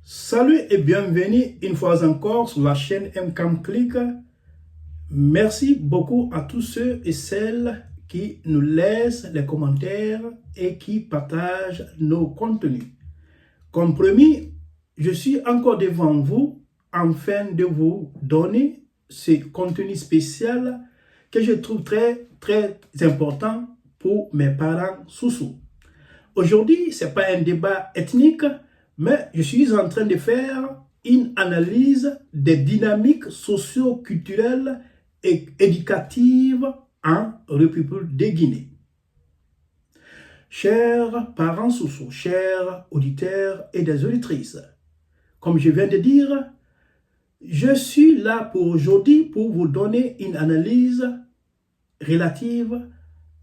Salut et bienvenue une fois encore sur la chaîne MCAM Click. Merci beaucoup à tous ceux et celles qui nous laissent les commentaires et qui partagent nos contenus. Comme promis, je suis encore devant vous afin de vous donner ce contenu spécial que je trouve très important pour mes parents sous-sous. Aujourd'hui, ce n'est pas un débat ethnique, mais je suis en train de faire une analyse des dynamiques socio-culturelles et éducatives en République de Guinée. Chers parents sous-sous, chers auditeurs et des auditrices, comme je viens de dire, je suis là pour aujourd'hui pour vous donner une analyse relative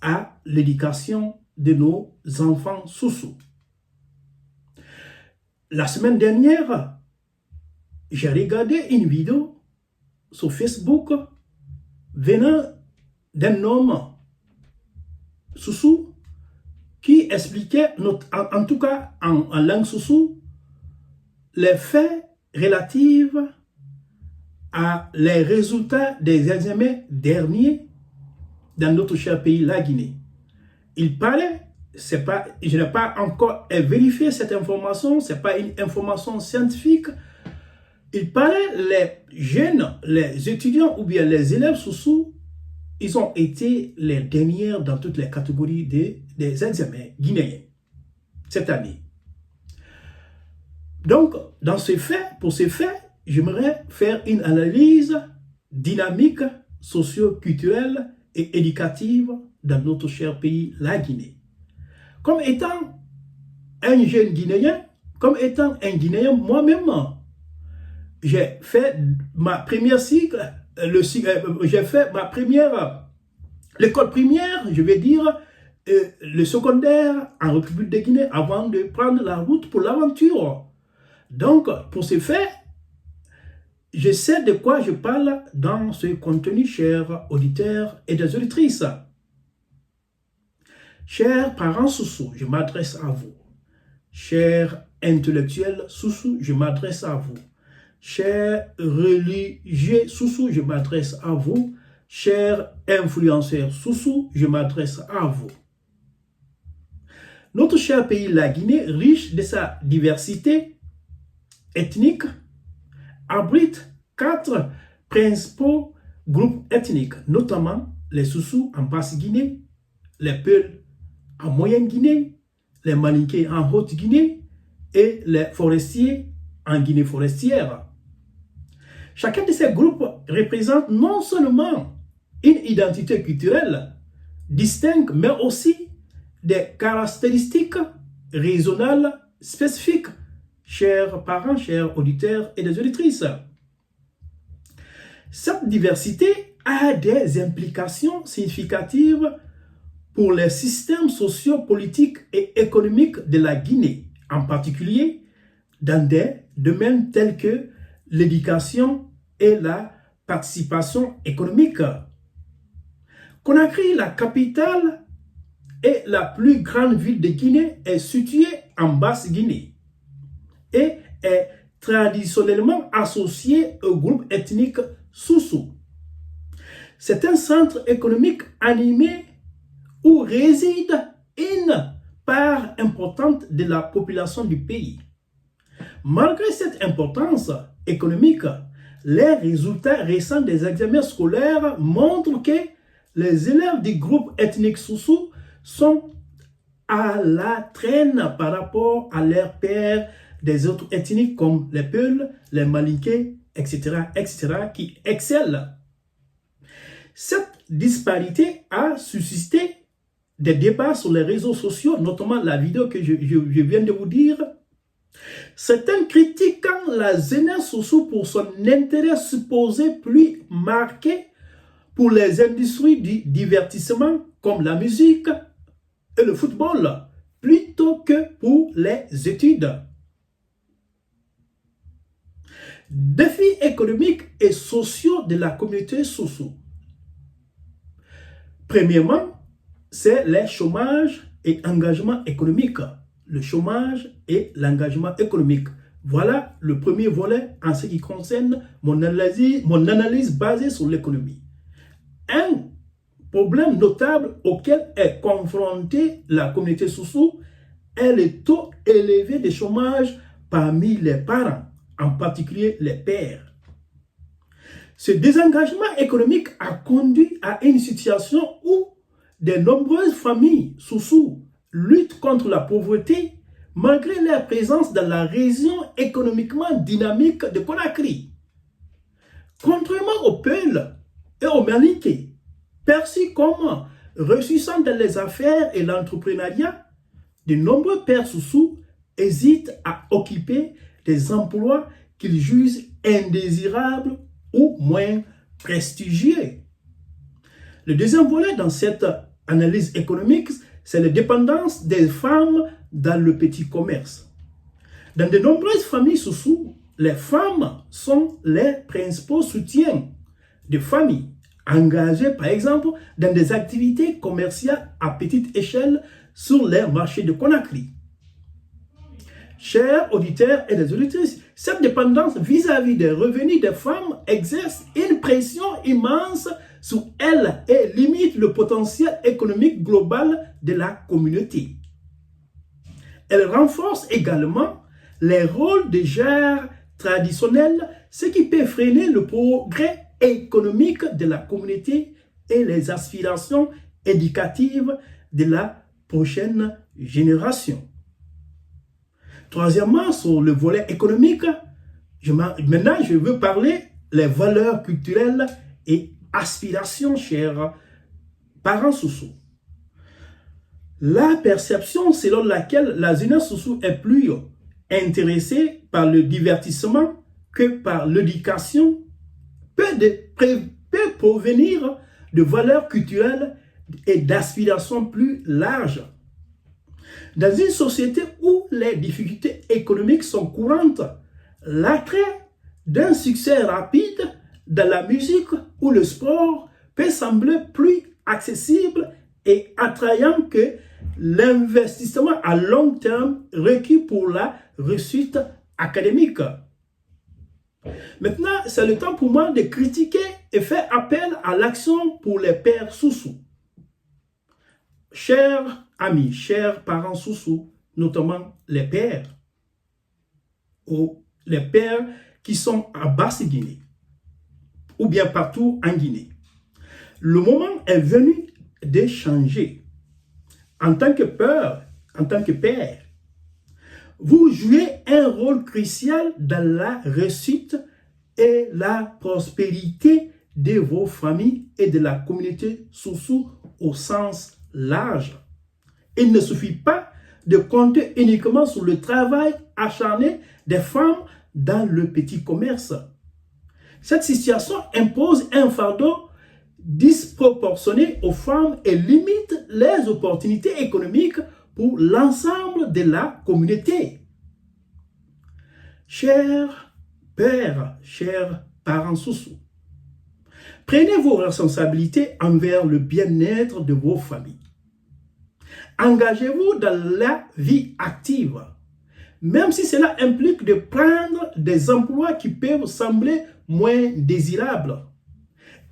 à l'éducation de nos enfants sous-sous. La semaine dernière, j'ai regardé une vidéo sur Facebook venant d'un homme sous-sous qui expliquait, en tout cas en langue sous-sous, les faits relatifs à les résultats des examens derniers dans notre cher pays, la Guinée. Il parlait, je n'ai pas encore vérifié cette information, ce n'est pas une information scientifique. Il parlait, les jeunes, les étudiants ou bien les élèves sous-sous, ils ont été les derniers dans toutes les catégories des examens guinéens cette année. Donc, pour ces faits, j'aimerais faire une analyse dynamique, socio-culturelle et éducative dans notre cher pays, la Guinée. Comme étant un jeune Guinéen, comme étant un Guinéen moi-même, j'ai fait ma première cycle, j'ai fait ma première, l'école primaire, je vais dire, le secondaire en République de Guinée avant de prendre la route pour l'aventure. Donc, pour ce fait, je sais de quoi je parle dans ce contenu, chers auditeurs et des auditrices. Chers parents sous-sous, je m'adresse à vous. Chers intellectuels sous-sous, je m'adresse à vous. Chers religieux sous-sous, je m'adresse à vous. Chers influenceurs sous-sous, je m'adresse à vous. Notre cher pays, la Guinée, riche de sa diversité ethnique, abrite 4 principaux groupes ethniques, notamment les sous-sous en Basse-Guinée, les Peuls en Moyenne-Guinée, les Malinké en Haute-Guinée et les forestiers en Guinée forestière. Chacun de ces groupes représente non seulement une identité culturelle distincte, mais aussi des caractéristiques régionales spécifiques, chers parents, chers auditeurs et des auditrices. Cette diversité a des implications significatives pour les systèmes sociopolitiques et économiques de la Guinée, en particulier dans des domaines tels que l'éducation et la participation économique. Conakry, la capitale et la plus grande ville de Guinée, est située en Basse-Guinée et est traditionnellement associée au groupe ethnique Soussou. C'est un centre économique animé où réside une part importante de la population du pays. Malgré cette importance économique, les résultats récents des examens scolaires montrent que les élèves du groupe ethnique Soussou sont à la traîne par rapport à leurs pairs des autres ethniques comme les Peuls, les Malinké, etc., qui excellent. Cette disparité a suscité des débats sur les réseaux sociaux, notamment la vidéo que je viens de vous dire. Certains critiquant la jeunesse Soussou pour son intérêt supposé plus marqué pour les industries du divertissement comme la musique et le football, plutôt que pour les études. Défis économiques et sociaux de la communauté Soussou. Premièrement, c'est le chômage et engagement économique. Le chômage et l'engagement économique. Voilà le premier volet en ce qui concerne mon analyse basée sur l'économie. Un problème notable auquel est confrontée la communauté Soussou est le taux élevé de chômage parmi les parents, en particulier les pères. Ce désengagement économique a conduit à une situation où de nombreuses familles Soussou luttent contre la pauvreté malgré leur présence dans la région économiquement dynamique de Conakry. Contrairement aux Peuls et aux Malinké, perçus comme réussissant dans les affaires et l'entrepreneuriat, de nombreux pères Soussou hésitent à occuper des emplois qu'ils jugent indésirables ou moins prestigieux. Le deuxième volet dans cette analyse économique, c'est la dépendance des femmes dans le petit commerce. Dans de nombreuses familles Soussou, les femmes sont les principaux soutiens de familles engagées, par exemple, dans des activités commerciales à petite échelle sur les marchés de Conakry. Chers auditeurs et des auditrices, cette dépendance vis-à-vis des revenus des femmes exerce une pression immense sur elles et limite le potentiel économique global de la communauté. Elle renforce également les rôles de genre traditionnels, ce qui peut freiner le progrès économique de la communauté et les aspirations éducatives de la prochaine génération. Troisièmement, sur le volet économique, maintenant je veux parler des valeurs culturelles et aspirations, chers parents Soussou. La perception selon laquelle la jeunesse Soussou est plus intéressée par le divertissement que par l'éducation peut provenir de valeurs culturelles et d'aspirations plus larges. Dans une société où les difficultés économiques sont courantes, l'attrait d'un succès rapide dans la musique ou le sport peut sembler plus accessible et attrayant que l'investissement à long terme requis pour la réussite académique. Maintenant, c'est le temps pour moi de critiquer et faire appel à l'action pour les pères Soussou. Chers amis, chers parents Soussou, notamment les pères, ou les pères qui sont à Basse-Guinée, ou bien partout en Guinée. Le moment est venu de changer. En tant que père, vous jouez un rôle crucial dans la réussite et la prospérité de vos familles et de la communauté Soussou au sens large. Il ne suffit pas de compter uniquement sur le travail acharné des femmes dans le petit commerce. Cette situation impose un fardeau disproportionné aux femmes et limite les opportunités économiques pour l'ensemble de la communauté. Chers pères, chers parents Soussou, prenez vos responsabilités envers le bien-être de vos familles. Engagez-vous dans la vie active, même si cela implique de prendre des emplois qui peuvent sembler moins désirables.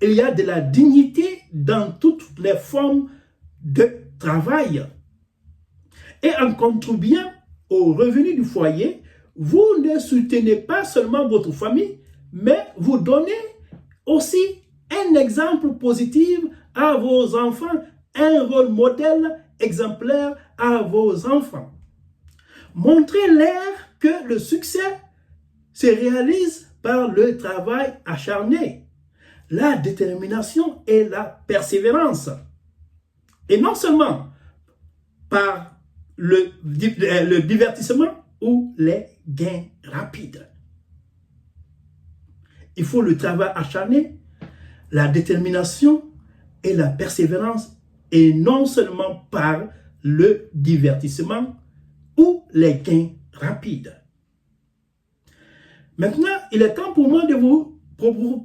Il y a de la dignité dans toutes les formes de travail. Et en contribuant aux revenus du foyer, vous ne soutenez pas seulement votre famille, mais vous donnez aussi un exemple positif à vos enfants, un rôle modèle exemplaire à vos enfants. Montrez-leur que le succès se réalise par le travail acharné, la détermination et la persévérance. Et non seulement par le divertissement ou les gains rapides. Il faut le travail acharné, la détermination et la persévérance, et non seulement par le divertissement ou les gains rapides. Maintenant, il est temps pour moi de vous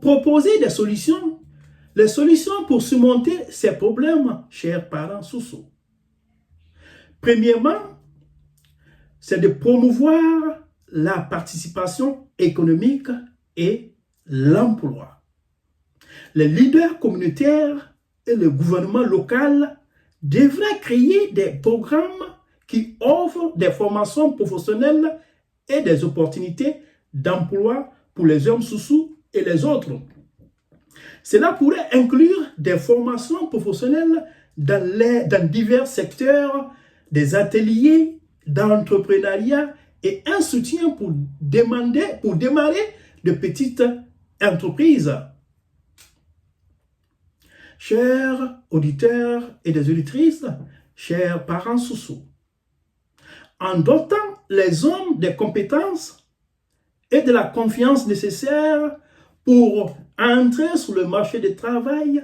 proposer des solutions. Les solutions pour surmonter ces problèmes, chers parents Soussou. Premièrement, c'est de promouvoir la participation économique et l'emploi. Les leaders communautaires et le gouvernement local devraient créer des programmes qui offrent des formations professionnelles et des opportunités d'emploi pour les hommes sous et les autres. Cela pourrait inclure des formations professionnelles dans divers secteurs, des ateliers d'entrepreneuriat et un soutien pour démarrer de petites entreprises. Chers auditeurs et des auditrices, chers parents sous, en dotant les hommes des compétences et de la confiance nécessaires pour entrer sur le marché du travail,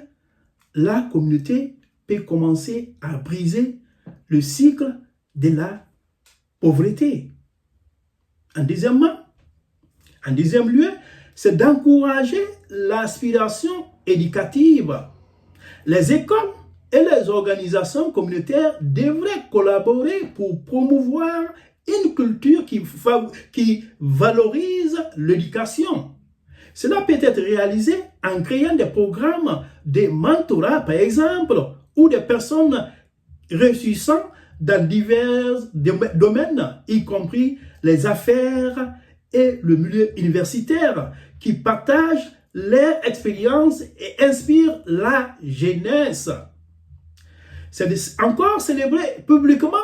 la communauté peut commencer à briser le cycle de la pauvreté. En deuxième lieu, c'est d'encourager l'aspiration éducative. Les écoles et les organisations communautaires devraient collaborer pour promouvoir une culture qui valorise l'éducation. Cela peut être réalisé en créant des programmes de mentorat, par exemple, où des personnes réussissant dans divers domaines, y compris les affaires et le milieu universitaire, qui partagent leur expérience et inspirent la jeunesse. C'est encore célébrer publiquement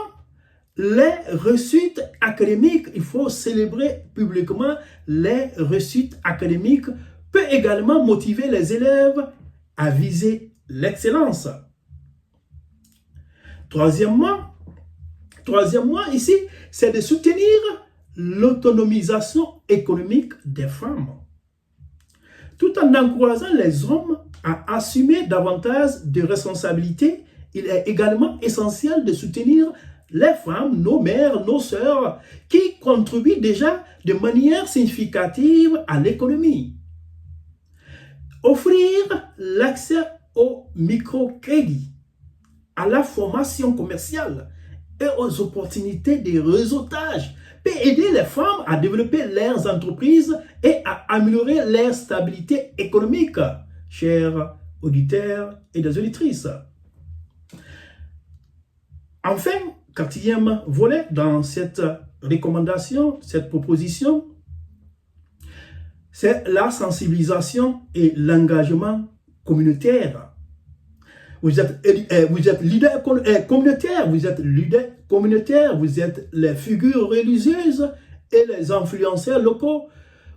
les réussites académiques. Il faut célébrer publiquement les réussites académiques, peut également motiver les élèves à viser l'excellence. Troisièmement ici, c'est de soutenir l'autonomisation économique des femmes, tout en encourageant les hommes à assumer davantage de responsabilités. Il est également essentiel de soutenir les femmes, nos mères, nos sœurs, qui contribuent déjà de manière significative à l'économie. Offrir l'accès au microcrédit, à la formation commerciale et aux opportunités de réseautage peut aider les femmes à développer leurs entreprises et à améliorer leur stabilité économique, chers auditeurs et des auditrices. Enfin, quatrième volet dans cette recommandation, cette proposition, c'est la sensibilisation et l'engagement communautaire. Vous êtes leader communautaire, vous êtes les figures religieuses et les influenceurs locaux.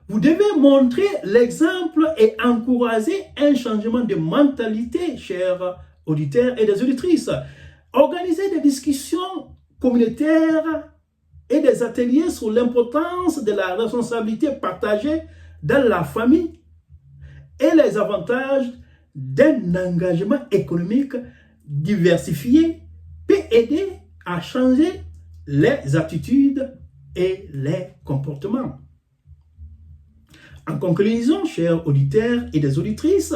Vous devez montrer l'exemple et encourager un changement de mentalité, chers auditeurs et des auditrices. Organiser des discussions communautaires et des ateliers sur l'importance de la responsabilité partagée dans la famille et les avantages d'un engagement économique diversifié peut aider à changer les attitudes et les comportements. En conclusion, chers auditeurs et des auditrices,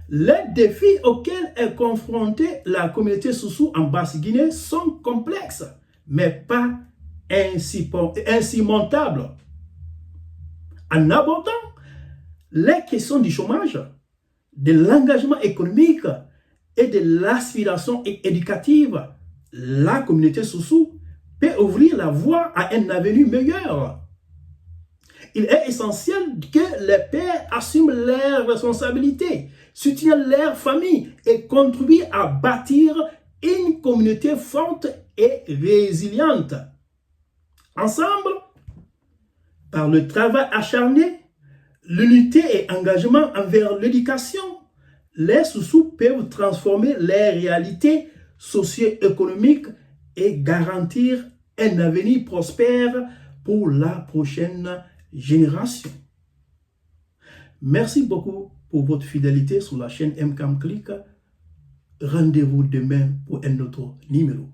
les défis auxquels est confrontée la communauté Soussou en Basse-Guinée sont complexes, mais pas insurmontables. En abordant les questions du chômage, de l'engagement économique et de l'aspiration éducative, la communauté Soussou peut ouvrir la voie à un avenir meilleur. Il est essentiel que les pères assument leurs responsabilités, soutiennent leur famille et contribuent à bâtir une communauté forte et résiliente. Ensemble, par le travail acharné, l'unité et engagement envers l'éducation, les Soussous peuvent transformer les réalités socio-économiques et garantir un avenir prospère pour la prochaine génération. Merci beaucoup pour votre fidélité sur la chaîne MCAM Click. Rendez-vous demain pour un autre numéro.